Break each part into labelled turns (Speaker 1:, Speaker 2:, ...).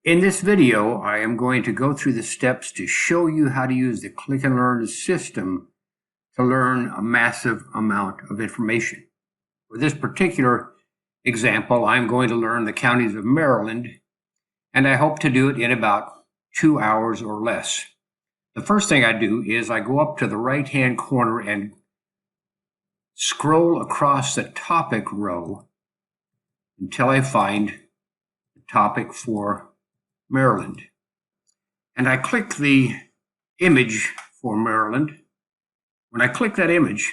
Speaker 1: In this video, I am going to go through the steps to show you how to use the Click and Learn system to learn a massive amount of information. For this particular example, I'm going to learn the counties of Maryland, and I hope to do it in about 2 hours or less. The first thing I do is I go up to the right-hand corner and scroll across the topic row until I find the topic for Maryland. And I click the image for Maryland. When I click that image,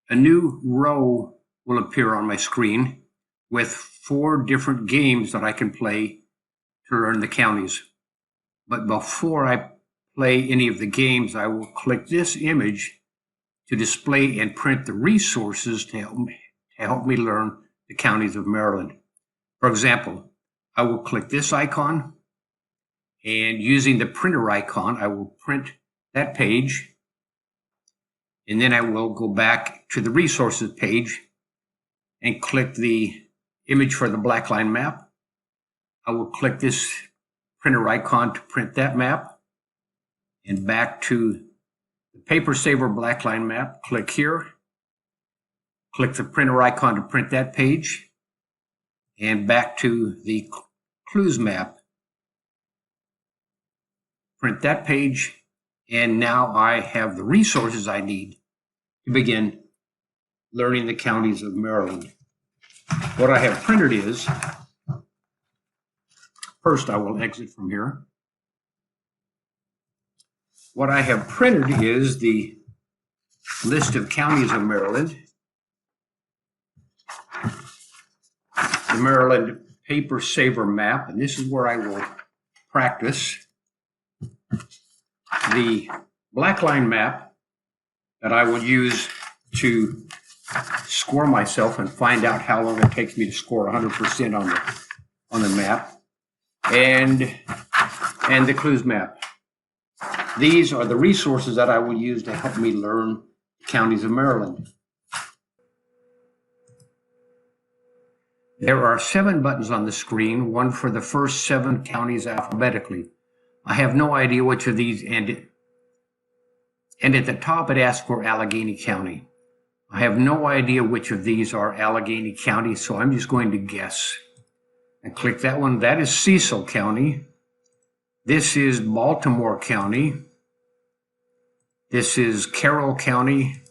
Speaker 1: a new row will appear on my screen with 4 different games that I can play to learn the counties. But before I play any of the games, I will click this image to display and print the resources to help me learn the counties of Maryland. For example, I will click this icon, and using the printer icon, I will print that page, and then I will go back to the resources page and click the image for the black line map. I will click this printer icon to print that map, and back to the paper saver black line map. Click here, click the printer icon to print that page, and back to the clues map. Print that page, and now I have the resources I need to begin learning the counties of Maryland. What I have printed is, first I will exit from here. What I have printed is the list of counties of Maryland, the Maryland paper saver map, and this is where I will practice. The black line map that I will use to score myself and find out how long it takes me to score 100% on the map, and the clues map. These are the resources that I will use to help me learn the counties of Maryland. There are 7 buttons on the screen, one for the first 7 counties alphabetically. I have no idea which of these ended. And at the top it asks for Allegheny County. I have no idea which of these are Allegheny County, so I'm just going to guess. And click that one. That is Cecil County. This is Baltimore County. This is Carroll County.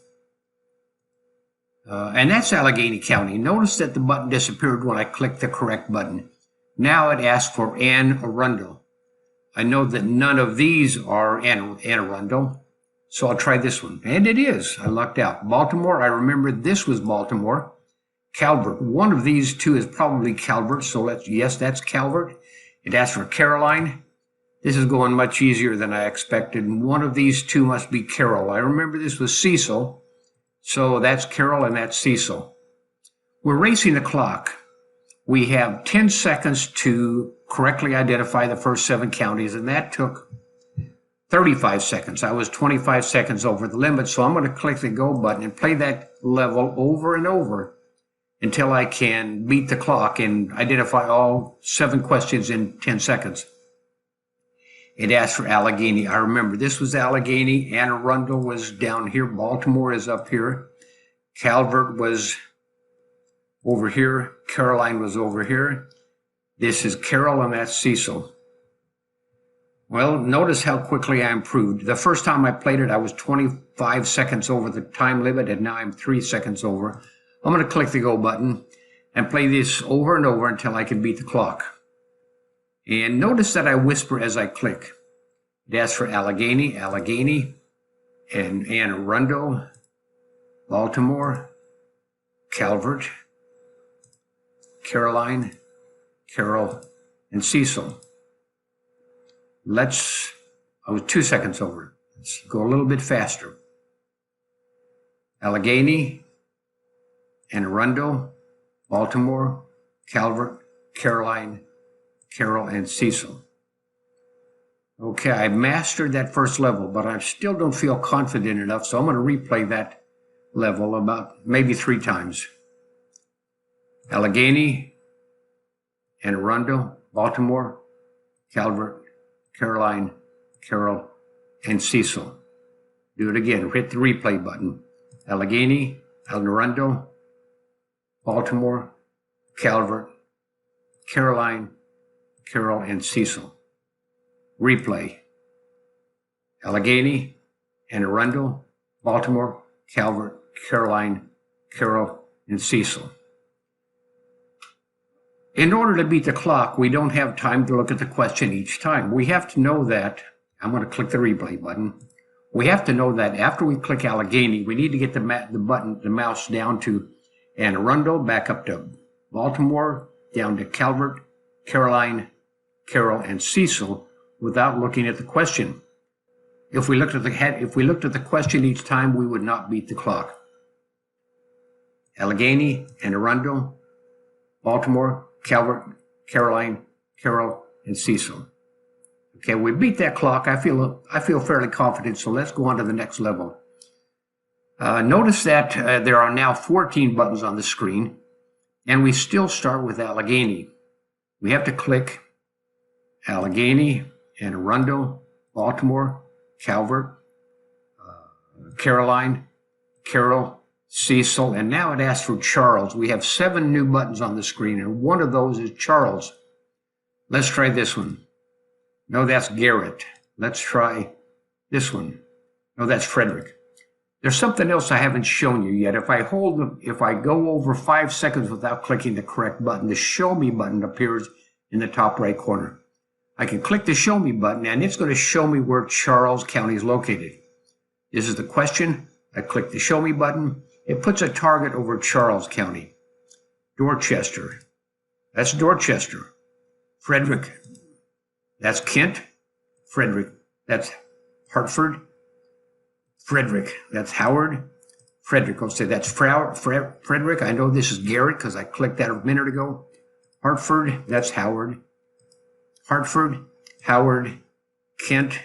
Speaker 1: And that's Allegheny County. Notice that the button disappeared when I clicked the correct button. Now it asks for Anne Arundel. I know that none of these are Anne Arundel, so I'll try this one. And it is. I lucked out. Baltimore, I remember this was Baltimore. Calvert. One of these 2 is probably Calvert, so yes, that's Calvert. It asks for Caroline. This is going much easier than I expected. One of these 2 must be Carroll. I remember this was Cecil, so that's Carroll and that's Cecil. We're racing the clock. We have 10 seconds to correctly identify the first 7 counties, and that took 35 seconds. I was 25 seconds over the limit, so I'm going to click the go button and play that level over and over until I can beat the clock and identify all 7 questions in 10 seconds. It asks for Allegheny. I remember this was Allegheny. Anne Arundel was down here. Baltimore is up here. Calvert was over here. Caroline was over here. This is Carroll and that's Cecil. Well, notice how quickly I improved. The first time I played it, I was 25 seconds over the time limit, and now I'm 3 seconds over. I'm going to click the go button and play this over and over until I can beat the clock. And notice that I whisper as I click. It asks for Allegheny, and Anne Arundel, Baltimore, Calvert, Caroline, Carroll, and Cecil. I was 2 seconds over. Let's go a little bit faster. Allegheny, Anne Arundel, Baltimore, Calvert, Caroline, Carroll, and Cecil. Okay, I mastered that first level, but I still don't feel confident enough, so I'm going to replay that level about maybe 3 times. Allegheny, Anne Arundel, Baltimore, Calvert, Caroline, Carol, and Cecil. Do it again. Hit the replay button. Allegheny, El Dorado, Baltimore, Calvert, Caroline, Carol, and Cecil. Replay. Allegheny, Anne Arundel, Baltimore, Calvert, Caroline, Carol, and Cecil. In order to beat the clock, we don't have time to look at the question each time. We have to know that, I'm going to click the replay button. We have to know that after we click Allegheny, we need to get the mouse down to Anne Arundel, back up to Baltimore, down to Calvert, Caroline, Carol, and Cecil without looking at the question. If we looked at the question each time, we would not beat the clock. Allegheny, Anne Arundel, Baltimore, Calvert, Caroline, Carol, and Cecil. Okay, we beat that clock. I feel fairly confident, so let's go on to the next level. Notice that there are now 14 buttons on the screen, and we still start with Allegheny. We have to click Allegheny, Anne Arundel, Baltimore, Calvert, Caroline, Carol, Cecil, and now it asks for Charles. We have 7 new buttons on the screen, and one of those is Charles. Let's try this one. No, that's Garrett. Let's try this one. No, that's Frederick. There's something else I haven't shown you yet. If I go over 5 seconds without clicking the correct button, the Show Me button appears in the top right corner. I can click the Show Me button, and it's going to show me where Charles County is located. This is the question. I click the Show Me button. It puts a target over Charles County. Dorchester. That's Dorchester. Frederick. That's Kent. Frederick. That's Hartford. Frederick. That's Howard. Frederick. I'll say that's Frederick. I know this is Garrett because I clicked that a minute ago. Hartford. That's Howard. Hartford. Howard. Kent.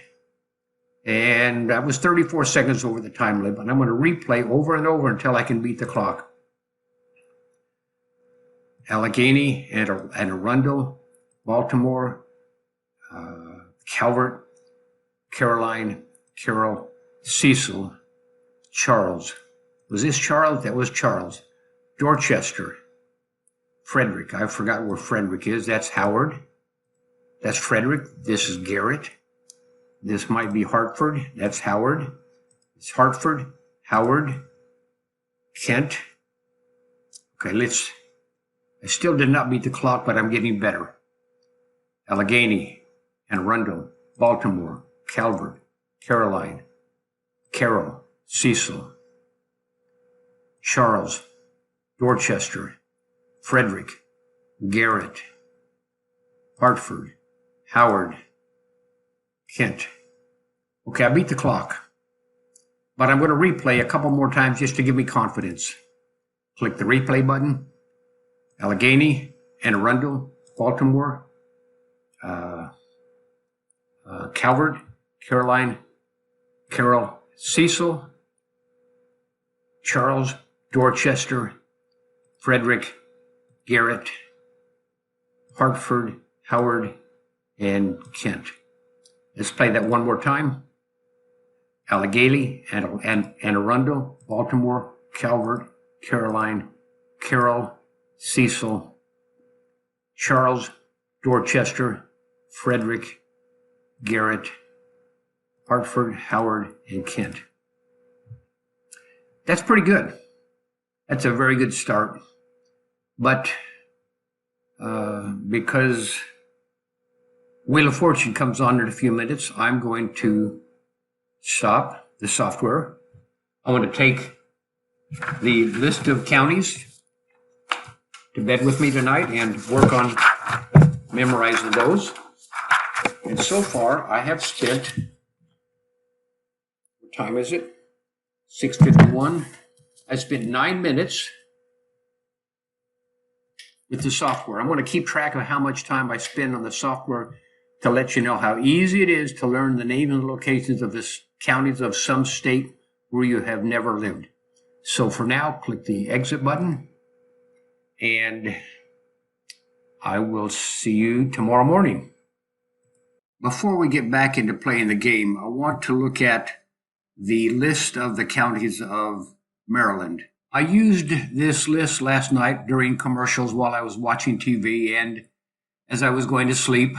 Speaker 1: And that was 34 seconds over the time limit. And I'm going to replay over and over until I can beat the clock. Allegheny, Anne Arundel, Baltimore, Calvert, Caroline, Carol, Cecil, Charles. Was this Charles? That was Charles. Dorchester, Frederick. I forgot where Frederick is. That's Howard. That's Frederick. This is Garrett. This might be Hartford. That's Howard. It's Hartford, Howard, Kent. Okay, I still did not beat the clock, but I'm getting better. Allegheny, Anne Arundel, Baltimore, Calvert, Caroline, Carol, Cecil, Charles, Dorchester, Frederick, Garrett, Hartford, Howard, Kent. Okay, I beat the clock, but I'm going to replay a couple more times just to give me confidence. Click the replay button. Allegheny, Anne Arundel, Baltimore, Calvert, Caroline, Carol, Cecil, Charles, Dorchester, Frederick, Garrett, Hartford, Howard, and Kent. Let's play that one more time. Allegheny, Anne Arundel, Baltimore, Calvert, Caroline, Carol, Cecil, Charles, Dorchester, Frederick, Garrett, Hartford, Howard, and Kent. That's pretty good. That's a very good start. But because Wheel of Fortune comes on in a few minutes, I'm going to stop the software. I want to take the list of counties to bed with me tonight and work on memorizing those. And so far, I have spent, what time is it? 6:51. I spent 9 minutes with the software. I'm going to keep track of how much time I spend on the software to let you know how easy it is to learn the names and locations of the counties of some state where you have never lived. So for now, click the exit button, and I will see you tomorrow morning. Before we get back into playing the game, I want to look at the list of the counties of Maryland. I used this list last night during commercials while I was watching TV and as I was going to sleep.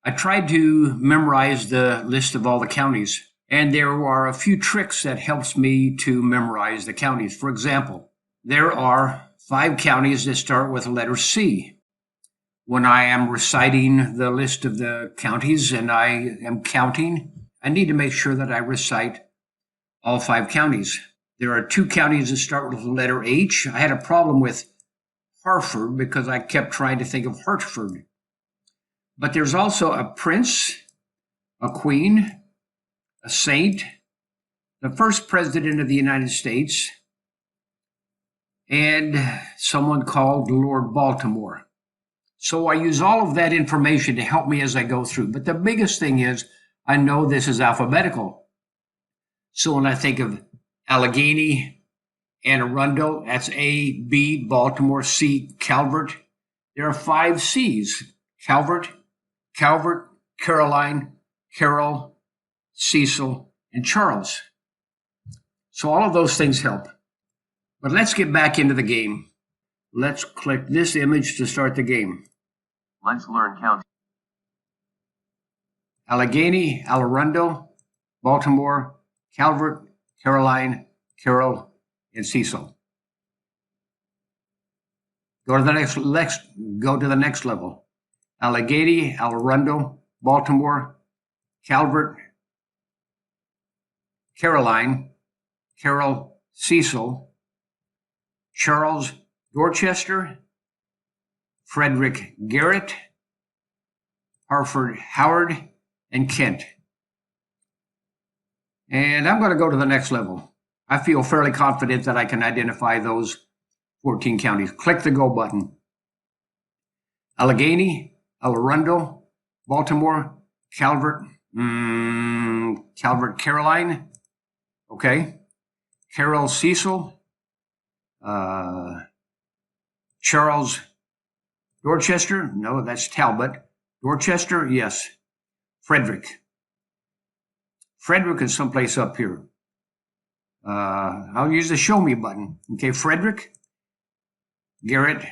Speaker 1: I tried to memorize the list of all the counties, and there are a few tricks that helps me to memorize the counties. For example, there are 5 counties that start with the letter C. When I am reciting the list of the counties and I am counting, I need to make sure that I recite all 5 counties. There are 2 counties that start with the letter H. I had a problem with Hartford because I kept trying to think of Hartford. But there's also a prince, a queen, a saint, the first president of the United States, and someone called Lord Baltimore. So I use all of that information to help me as I go through. But the biggest thing is I know this is alphabetical. So when I think of Allegheny, Anne Arundel, that's A, B, Baltimore, C, Calvert. There are 5 C's: Calvert, Caroline, Carol, Cecil, and Charles. So all of those things help. But let's get back into the game. Let's click this image to start the game.
Speaker 2: Let's learn counting.
Speaker 1: Allegheny, Arundel, Baltimore, Calvert, Caroline, Carol, and Cecil. Go to the next level. Allegheny, Arundel, Baltimore, Calvert, Caroline, Carol, Cecil, Charles, Dorchester, Frederick, Garrett, Hartford, Howard, and Kent. And I'm going to go to the next level. I feel fairly confident that I can identify those 14 counties. Click the Go button. Allegheny, Arundel, Baltimore, Calvert, Caroline, okay, Carol, Cecil, Charles, Dorchester, no, that's Talbot. Dorchester, yes. Frederick is someplace up here. I'll use the Show Me button. Okay, Frederick, Garrett,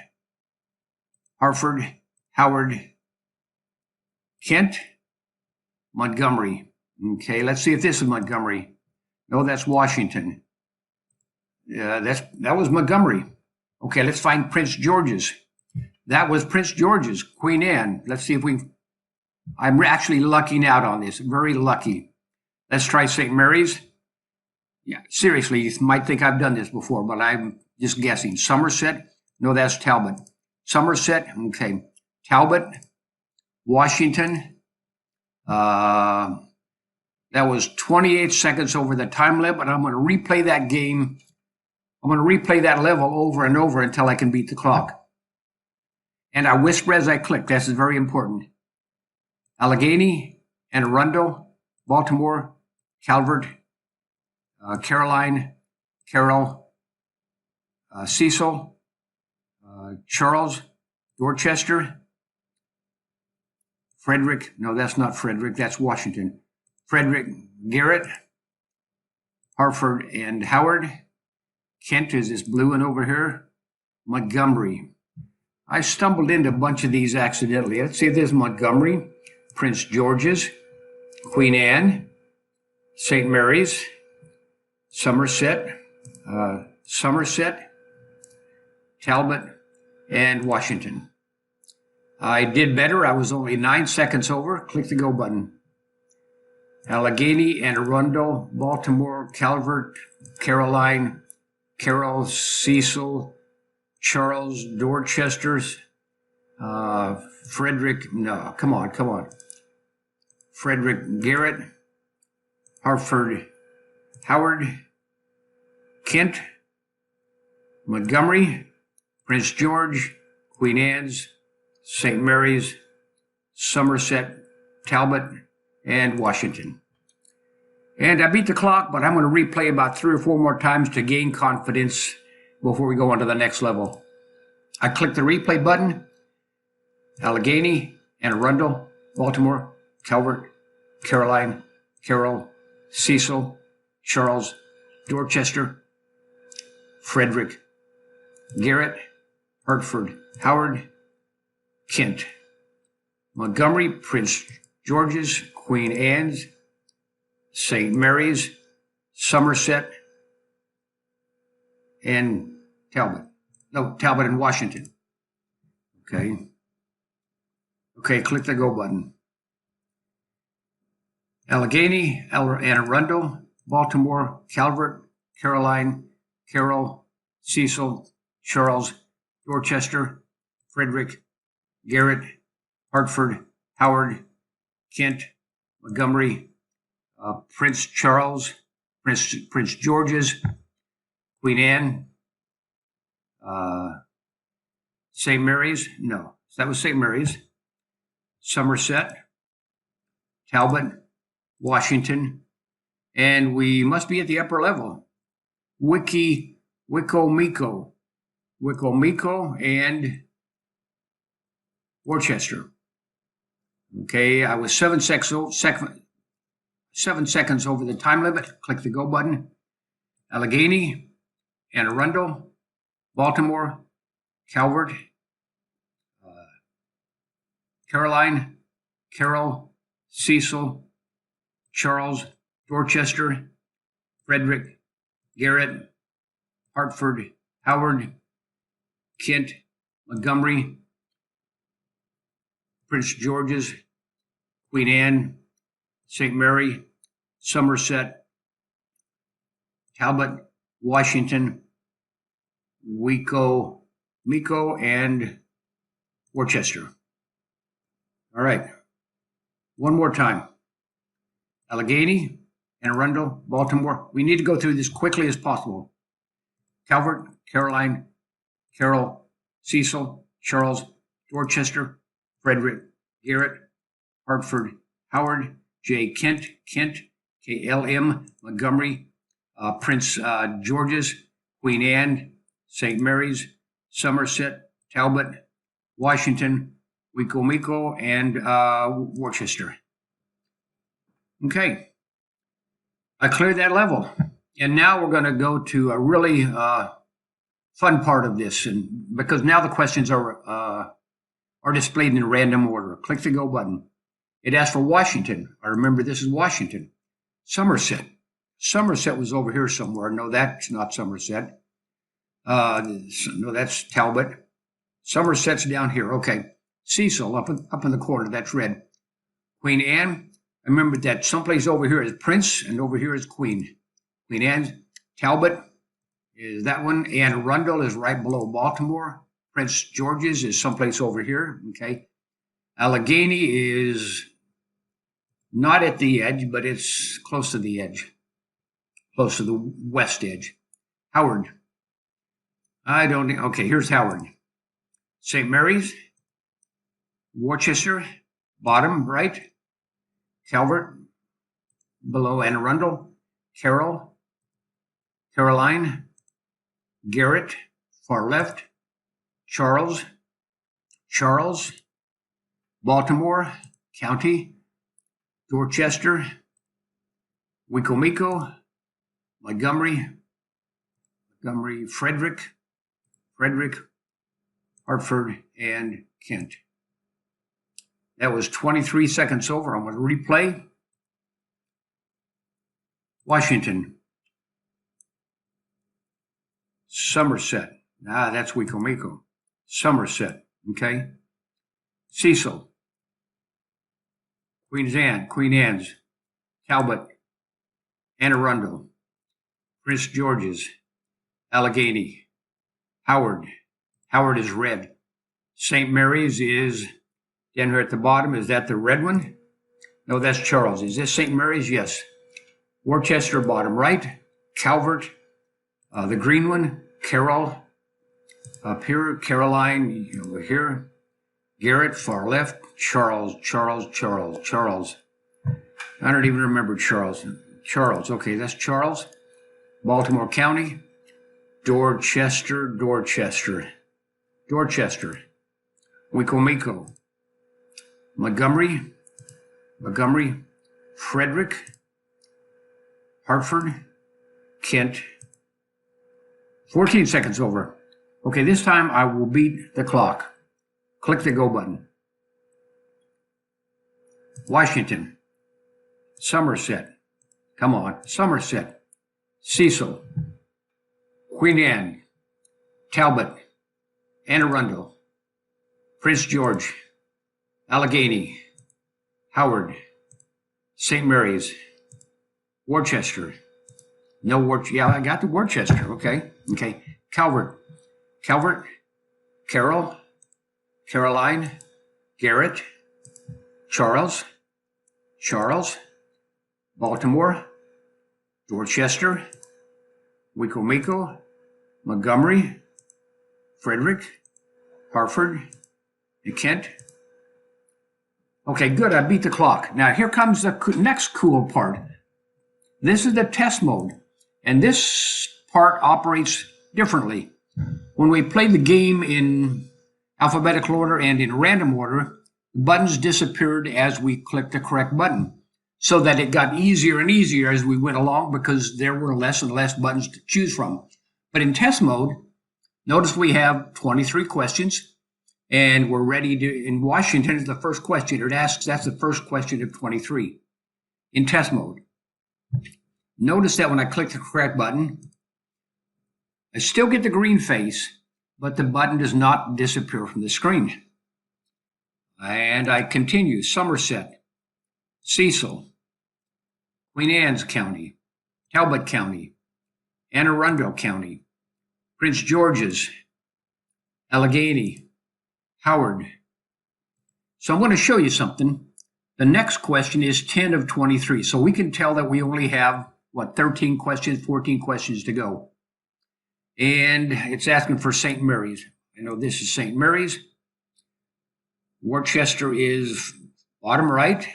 Speaker 1: Hartford, Howard, Kent, Montgomery. Okay, let's see if this is Montgomery. No, that's Washington. That was Montgomery. Okay, let's find Prince George's. That was Prince George's, Queen Anne. Let's see if I'm actually lucking out on this. Very lucky. Let's try St. Mary's. Yeah, seriously, you might think I've done this before, but I'm just guessing. Somerset. No, that's Talbot. Somerset. Okay. Talbot. Washington. That was 28 seconds over the time limit. I'm going to replay that game. I'm going to replay that level over and over until I can beat the clock. And I whisper as I click. This is very important. Allegheny, Anne Arundel, Baltimore, Calvert, Caroline, Carol, Cecil, Charles, Dorchester, Frederick. No, that's not Frederick. That's Washington. Frederick, Garrett, Hartford, and Howard. Kent is this blue one over here. Montgomery. I stumbled into a bunch of these accidentally. Let's see if there's Montgomery, Prince George's, Queen Anne, St. Mary's, Somerset, Talbot, and Washington. I did better. I was only 9 seconds over. Click the Go button. Allegheny, Anne Arundel, Baltimore, Calvert, Caroline, Carol, Cecil, Charles, Dorchester, Frederick, no, come on. Frederick, Garrett, Hartford, Howard, Kent, Montgomery, Prince George, Queen Anne's, St. Mary's, Somerset, Talbot, and Washington. And I beat the clock, but I'm going to replay about 3 or 4 more times to gain confidence before we go on to the next level. I click the replay button. Allegheny, Anne Arundel, Baltimore, Calvert, Caroline, Carol, Cecil, Charles, Dorchester, Frederick, Garrett, Hartford, Howard, Kent, Montgomery, Prince George's, Queen Anne's, St. Mary's, Somerset, and Talbot. No, Talbot and Washington. Okay. Okay, click the go button. Allegheny, Anne Arundel, Baltimore, Calvert, Caroline, Carol, Cecil, Charles, Dorchester, Frederick, Garrett, Hartford, Howard, Kent, Montgomery, Prince Charles, Prince George's, Queen Anne, St. Mary's. No, that was St. Mary's. Somerset, Talbot, Washington, and we must be at the upper level. Wicomico, and Worcester. Okay, I was 7 seconds over the time limit. Click the go button. Allegheny, Anne Arundel, Baltimore, Calvert, Caroline, Carol, Cecil, Charles, Dorchester, Frederick, Garrett, Hartford, Howard, Kent, Montgomery, Prince George's, Queen Anne, St. Mary, Somerset, Talbot, Washington, Mico, and Worcester. All right. One more time. Allegheny, Anne Arundel, Baltimore. We need to go through this quickly as possible. Calvert, Caroline, Carol, Cecil, Charles, Dorchester, Frederick, Garrett, Hartford, Howard, J. Kent, KLM, Montgomery, Prince George's, Queen Anne, St. Mary's, Somerset, Talbot, Washington, Wicomico, and Worcester. Okay, I cleared that level. And now we're going to go to a really fun part of this, and because now the questions are displayed in random order. Click the go button. It asks for Washington. I remember this is Washington. Somerset. Somerset was over here somewhere. No, that's not Somerset. No, that's Talbot. Somerset's down here. Okay. Cecil up in the corner. That's red. Queen Anne. I remember that someplace over here is Prince and over here is Queen. Queen Anne. Talbot is that one. Anne Arundel is right below Baltimore. Prince George's is someplace over here. Okay. Allegheny is not at the edge, but it's close to the edge. Close to the west edge. Howard. Okay, here's Howard. St. Mary's. Worcester. Bottom right. Calvert. Below Anne Arundel. Carol. Caroline. Garrett. Far left. Charles. Baltimore. County. Dorchester. Wicomico. Montgomery, Frederick, Hartford, and Kent. That was 23 seconds over. I'm going to replay. Washington. Somerset. That's Wicomico. Somerset. Okay. Cecil. Queen Anne's. Talbot. Anne Arundel. Prince George's. Allegheny. Howard is red. St. Mary's is down here at the bottom. Is that the red one? No, that's Charles. Is this St. Mary's? Yes. Worcester, bottom right. Calvert, the green one. Carol, up here. Caroline, over here. Garrett, far left. Charles. I don't even remember Charles. Okay, that's Charles. Baltimore County. Dorchester. Wicomico. Montgomery. Montgomery, Frederick, Hartford, Kent. 14 seconds over. Okay, this time I will beat the clock. Click the go button. Washington, Somerset, come on, Somerset, Cecil, Queen Anne, Talbot, Anne Arundel, Prince George, Allegheny, Howard, St. Mary's, Worcester. No Worcester. Yeah, I got the Worcester. Okay. Calvert, Carroll, Caroline, Garrett, Charles, Baltimore, Dorchester, Wicomico, Montgomery, Frederick, Hartford, and Kent. Okay, good. I beat the clock. Now here comes the next cool part. This is the test mode, and this part operates differently. When we play the game in alphabetical order and in random order, buttons disappeared as we clicked the correct button, so that it got easier and easier as we went along because there were less and less buttons to choose from. But in test mode, notice we have 23 questions. And we're ready to, in Washington is the first question. It asks, that's the first question of 23 in test mode. Notice that when I click the correct button, I still get the green face, but the button does not disappear from the screen. And I continue. Somerset, Cecil, Queen Anne's County, Talbot County, Anne Arundel County, Prince George's, Allegheny, Howard. So I'm going to show you something. The next question is 10 of 23. So we can tell that we only have, 13 questions, 14 questions to go. And it's asking for St. Mary's. I know this is St. Mary's. Worcester is bottom right.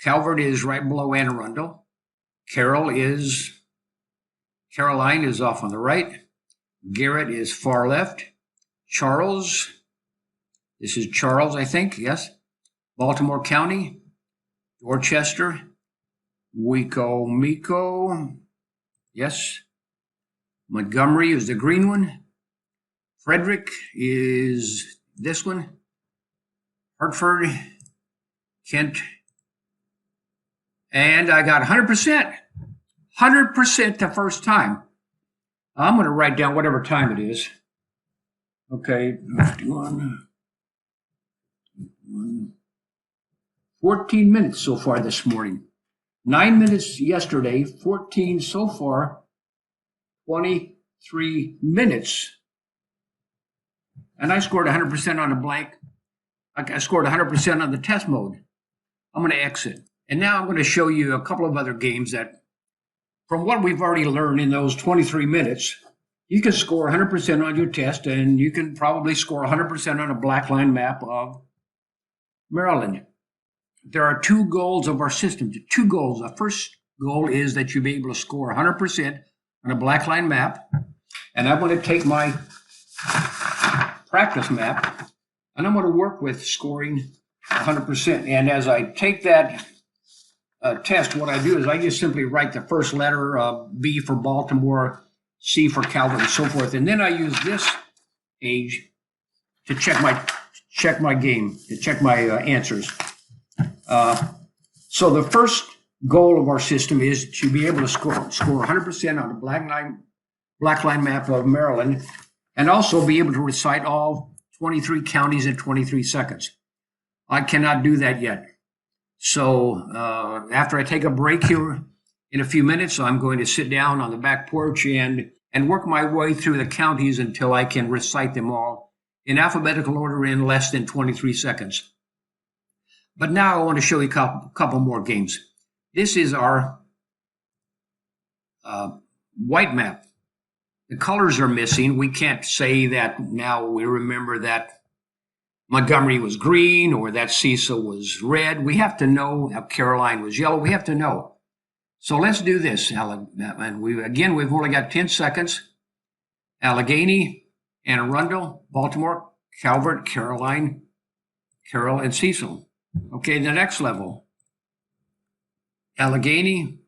Speaker 1: Calvert is right below Anne Arundel. Caroline is off on the right. Garrett is far left. Charles, this is Charles, I think, yes. Baltimore County, Dorchester, Wicomico, yes. Montgomery is the green one. Frederick is this one. Hartford, Kent. And I got 100%. 100% the first time. I'm going to write down whatever time it is. Okay, 14 minutes so far this morning. 9 minutes yesterday, 14 so far, 23 minutes. And I scored 100% on the blank. I scored 100% on the test mode. I'm going to exit. And now I'm going to show you a couple of other games that, from what we've already learned in those 23 minutes, you can score 100% on your test, and you can probably score 100% on a black line map of Maryland. There are two goals of our system. Two goals. The first goal is that you be able to score 100% on a black line map. And I'm going to take my practice map, and I'm going to work with scoring 100%. And as I take that test, what I do is I just simply write the first letter, B for Baltimore, C for Calvert, and so forth. And then I use this page to check my game, to check my answers. So the first goal of our system is to be able to score 100% on the black line map of Maryland, and also be able to recite all 23 counties in 23 seconds. I cannot do that yet. So after I take a break here in a few minutes, I'm going to sit down on the back porch and work my way through the counties until I can recite them all in alphabetical order in less than 23 seconds. But now I want to show you a couple more games. This is our white map. The colors are missing. We can't say that now we remember that Montgomery was green or that Cecil was red. We have to know how Caroline was yellow. We have to know. So let's do this. And we've only got 10 seconds. Allegheny, Anne Arundel, Baltimore, Calvert, Caroline, Carroll, and Cecil. Okay, the next level. Allegheny,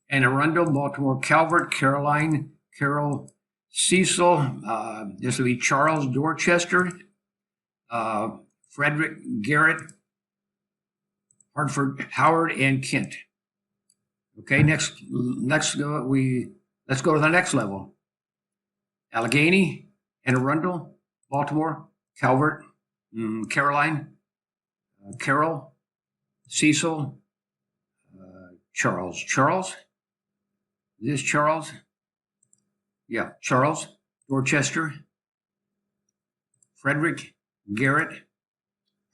Speaker 1: Anne Arundel, Baltimore, Calvert, Caroline, Carol, Cecil. This will be Charles, Dorchester, Frederick, Garrett, Hartford, Howard, and Kent. Okay, let's go to the next level. Allegheny, Anne Arundel, Baltimore, Calvert, Caroline, Carol, Cecil, Charles. Charles? Is this Charles? Yeah, Charles, Dorchester, Frederick, Garrett,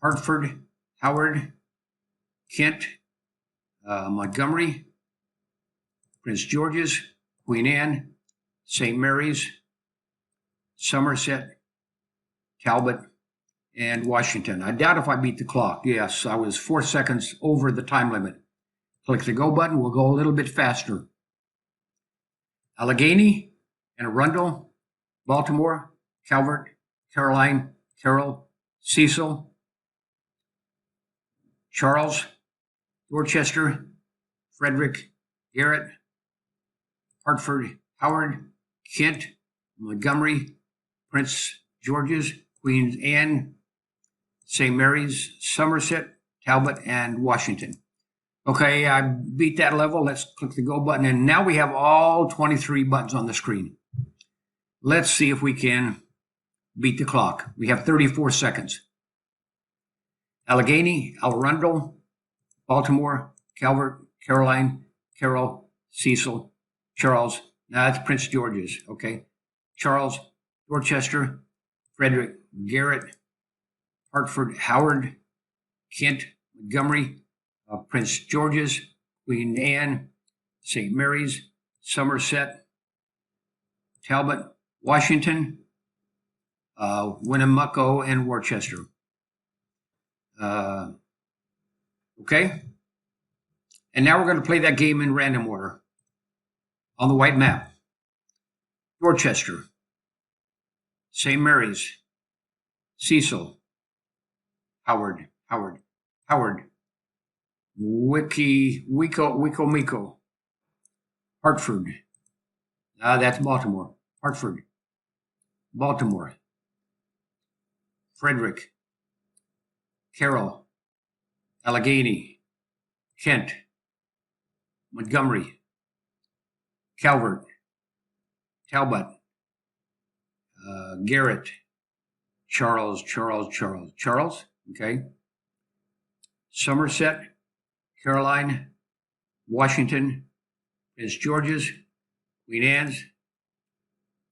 Speaker 1: Hartford, Howard, Kent, Montgomery, Prince George's, Queen Anne, St. Mary's, Somerset, Talbot, and Washington. I doubt if I beat the clock. Yes, I was 4 seconds over the time limit. Click the go button. We'll go a little bit faster. Allegheny, Anne Arundel, Baltimore, Calvert, Caroline, Carol, Cecil, Charles, Dorchester, Frederick, Garrett, Hartford, Howard, Kent, Montgomery, Prince George's, Queen Anne, St. Mary's, Somerset, Talbot, and Washington. Okay, I beat that level. Let's click the go button. And now we have all 23 buttons on the screen. Let's see if we can beat the clock. We have 34 seconds. Allegheny, Arundel, Baltimore, Calvert, Caroline, Carol, Cecil, Charles. Now that's Prince George's, okay? Charles, Dorchester, Frederick, Garrett, Hartford, Howard, Kent, Montgomery, Prince George's, Queen Anne, St. Mary's, Somerset, Talbot, Washington, Winnemucca, and Worcester. Okay? And now we're going to play that game in random order on the white map. Dorchester, St. Mary's, Cecil, Howard, Wicomico, Hartford. That's Baltimore. Hartford, Baltimore, Frederick, Carroll, Allegheny, Kent, Montgomery, Calvert, Talbot, Garrett, Charles, okay, Somerset, Caroline, Washington, Prince George's, Queen Anne's,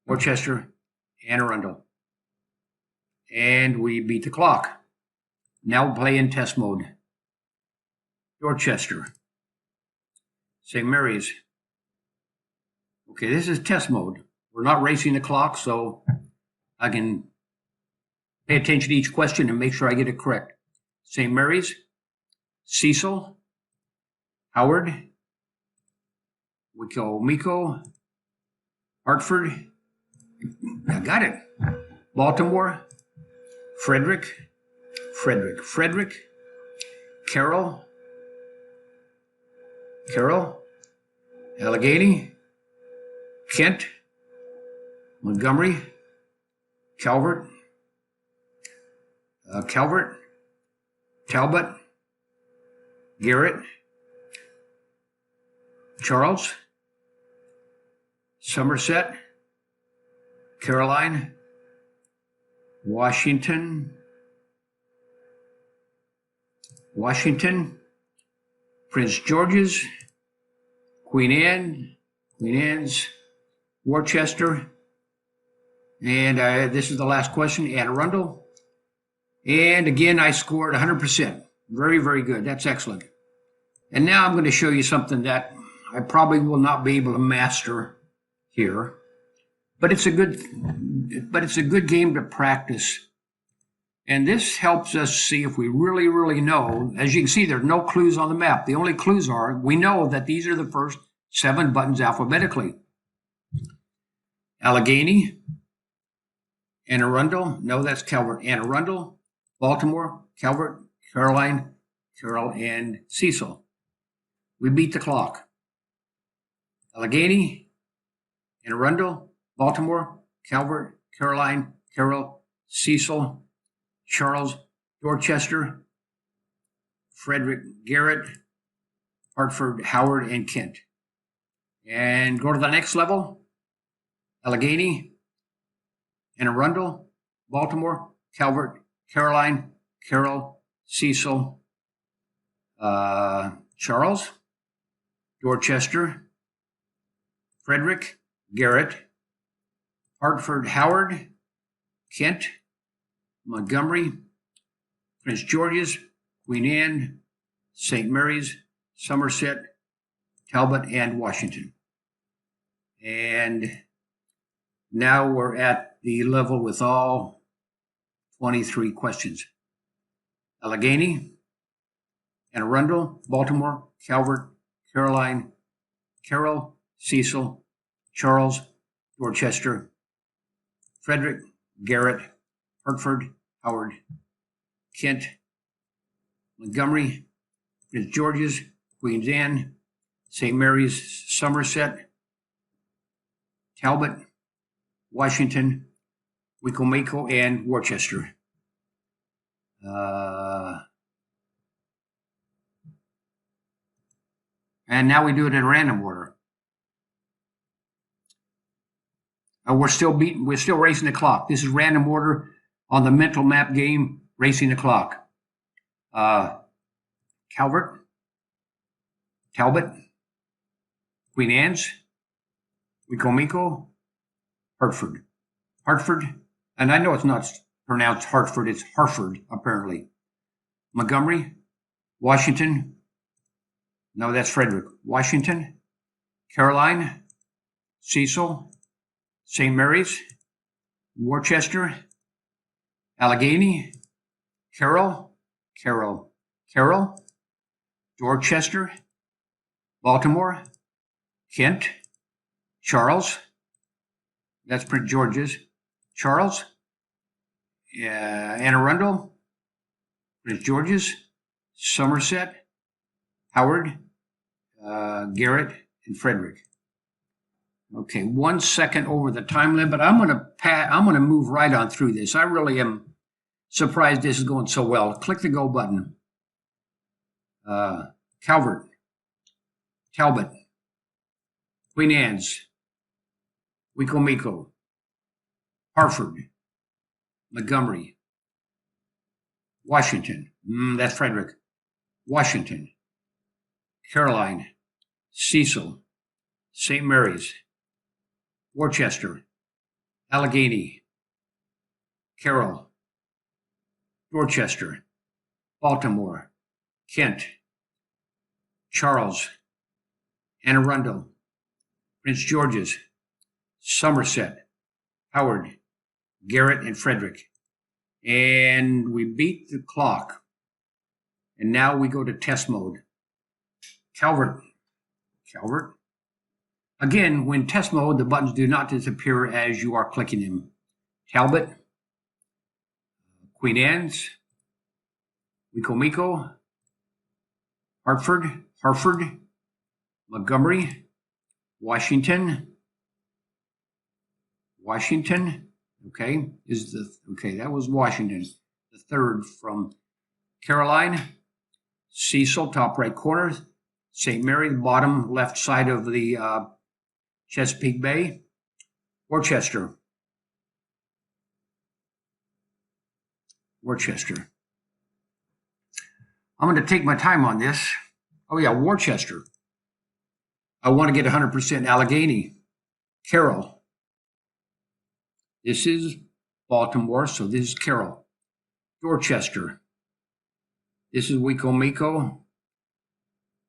Speaker 1: Worcester, Anne Arundel. And we beat the clock. Now we'll play in test mode. Dorchester, St. Mary's. Okay, this is test mode. We're not racing the clock, so I can pay attention to each question and make sure I get it correct. St. Mary's, Cecil, Howard, Wicomico, Hartford. I got it. Baltimore, Frederick, Carol, Allegheny, Kent, Montgomery, Calvert, Talbot, Garrett, Charles, Somerset, Caroline, Washington, Prince George's, Queen Anne's, Worcester, and this is the last question, Anne Arundel. And again, I scored 100%. Very, very good. That's excellent. And now I'm going to show you something that I probably will not be able to master here, but it's a good game to practice. And this helps us see if we really, really know. As you can see, there's no clues on the map. The only clues are, we know that these are the first 7 buttons alphabetically. Allegheny, Anne Arundel, no, that's Calvert. Anne Arundel, Baltimore, Calvert, Caroline, Carol, and Cecil. We beat the clock. Allegheny, Anne Arundel, Baltimore, Calvert, Caroline, Carroll, Cecil, Charles, Dorchester, Frederick, Garrett, Hartford, Howard, and Kent. And go to the next level. Allegheny, Anne Arundel, Baltimore, Calvert, Caroline, Carroll, Cecil, Charles, Dorchester, Frederick, Garrett, Hartford, Howard, Kent, Montgomery, Prince George's, Queen Anne, St. Mary's, Somerset, Talbot, and Washington. And now we're at the level with all 23 questions. Allegheny, Anne Arundel, Baltimore, Calvert, Caroline, Carroll, Cecil, Charles, Dorchester, Frederick, Garrett, Hartford, Howard, Kent, Montgomery, Prince George's, Queen Anne, St. Mary's, Somerset, Talbot, Washington, Wicomico, and Worcester. And now we do it in random order. We're still racing the clock. This is random order on the mental map game, racing the clock. Calvert, Talbot, Queen Anne's, Wicomico, Hartford. Hartford, and I know it's not pronounced Hartford, it's Hartford, apparently. Montgomery, Washington, no, that's Frederick. Washington, Caroline, Cecil, St. Mary's, Worcester, Allegheny, Carroll, Dorchester, Baltimore, Kent, Charles, that's Prince George's, Charles, Anne Arundel, Prince George's, Somerset, Howard, Garrett, and Frederick. Okay, 1 second over the time limit. I'm gonna move right on through this. I really am surprised this is going so well. Click the go button. Calvert, Talbot, Queen Anne's, Wicomico, Hartford, Montgomery, Washington, that's Frederick, Washington, Caroline, Cecil, St. Mary's, Worcester, Allegheny, Carroll, Dorchester, Baltimore, Kent, Charles, Anne Arundel, Prince George's, Somerset, Howard, Garrett, and Frederick. And we beat the clock. And now we go to test mode. Calvert. Again, when test mode, the buttons do not disappear as you are clicking them. Talbot, Queen Anne's, Wicomico, Hartford, Montgomery, Washington. Okay, that was Washington. The third from Caroline, Cecil, top right corner, St. Mary, bottom left side of the Chesapeake Bay, Worcester. I'm going to take my time on this. Oh yeah, Worcester. I want to get 100% Allegheny. Carroll. This is Baltimore, so this is Carroll. Dorchester. This is Wicomico.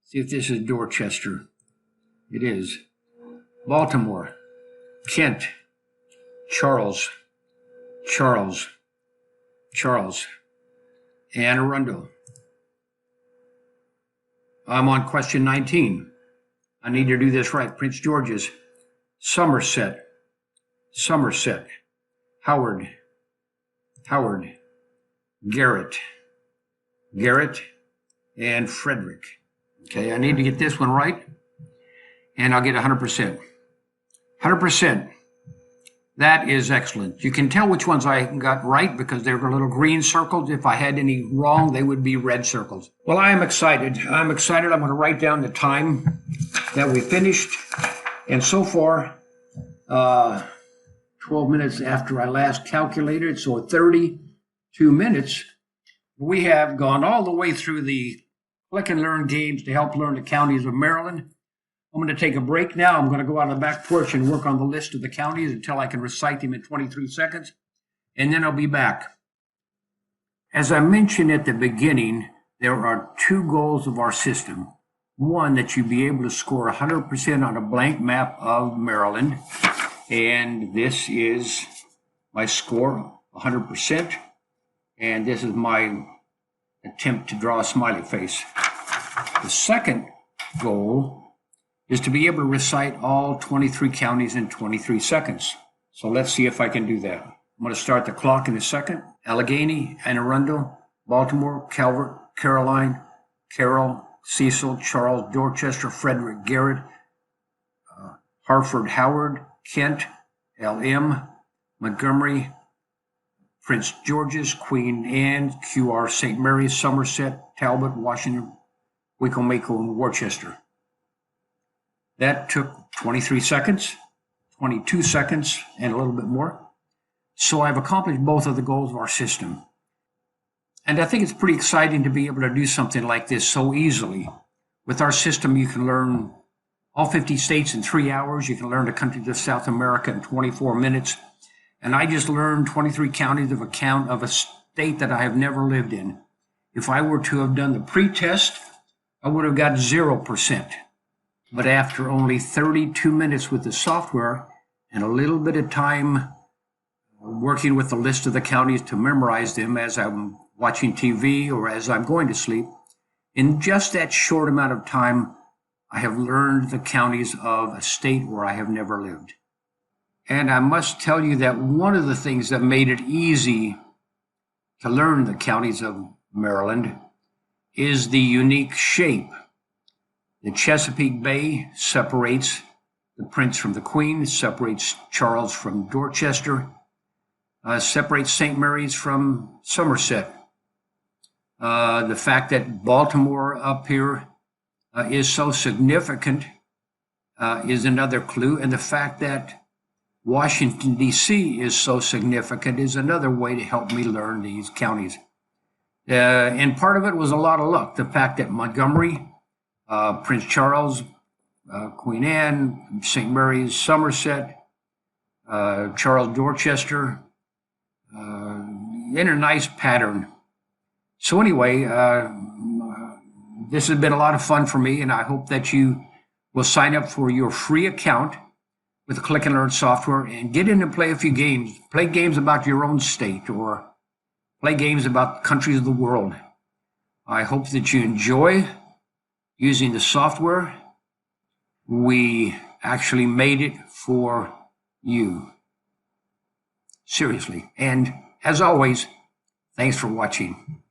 Speaker 1: See if this is Dorchester. It is. Baltimore. Kent. Charles. Anne Arundel. I'm on question 19. I need to do this right. Prince George's. Somerset. Howard. Garrett, and Frederick. Okay, I need to get this one right, and I'll get 100%. 100%. That is excellent. You can tell which ones I got right because they're little green circles. If I had any wrong, they would be red circles. Well, I am excited. I'm excited. I'm going to write down the time that we finished. And so far, 12 minutes after I last calculated, so 32 minutes, we have gone all the way through the Click and Learn games to help learn the counties of Maryland. I'm going to take a break now. I'm going to go out on the back porch and work on the list of the counties until I can recite them in 23 seconds, and then I'll be back. As I mentioned at the beginning, there are two goals of our system. One, that you be able to score 100% on a blank map of Maryland, and this is my score, 100%, and this is my attempt to draw a smiley face. The second goal is to be able to recite all 23 counties in 23 seconds. So let's see if I can do that. I'm going to start the clock in a second. Allegheny, Anne Arundel, Baltimore, Calvert, Caroline, Carroll, Cecil, Charles, Dorchester, Frederick, Garrett, Hartford, Howard, Kent, LM, Montgomery, Prince George's, Queen Anne, QR, St. Mary's, Somerset, Talbot, Washington, Wicomico, and Worcester. That took 23 seconds, 22 seconds, and a little bit more. So I've accomplished both of the goals of our system. And I think it's pretty exciting to be able to do something like this so easily. With our system, you can learn all 50 states in 3 hours. You can learn the countries of South America in 24 minutes. And I just learned 23 counties of a state that I have never lived in. If I were to have done the pre-test, I would have got 0%. But after only 32 minutes with the software and a little bit of time working with the list of the counties to memorize them as I'm watching TV or as I'm going to sleep, in just that short amount of time, I have learned the counties of a state where I have never lived. And I must tell you that one of the things that made it easy to learn the counties of Maryland is the unique shape. The Chesapeake Bay separates the Prince from the Queen, separates Charles from Dorchester, separates St. Mary's from Somerset. The fact that Baltimore up here is so significant is another clue, and the fact that Washington, D.C. is so significant is another way to help me learn these counties. And part of it was a lot of luck. The fact that Montgomery, Prince Charles, Queen Anne, St. Mary's, Somerset, Charles Dorchester, in a nice pattern. So anyway, this has been a lot of fun for me, and I hope that you will sign up for your free account with the Click and Learn software and get in and play a few games. Play games about your own state or play games about countries of the world. I hope that you enjoy using the software. We actually made it for you. Seriously. And as always, thanks for watching.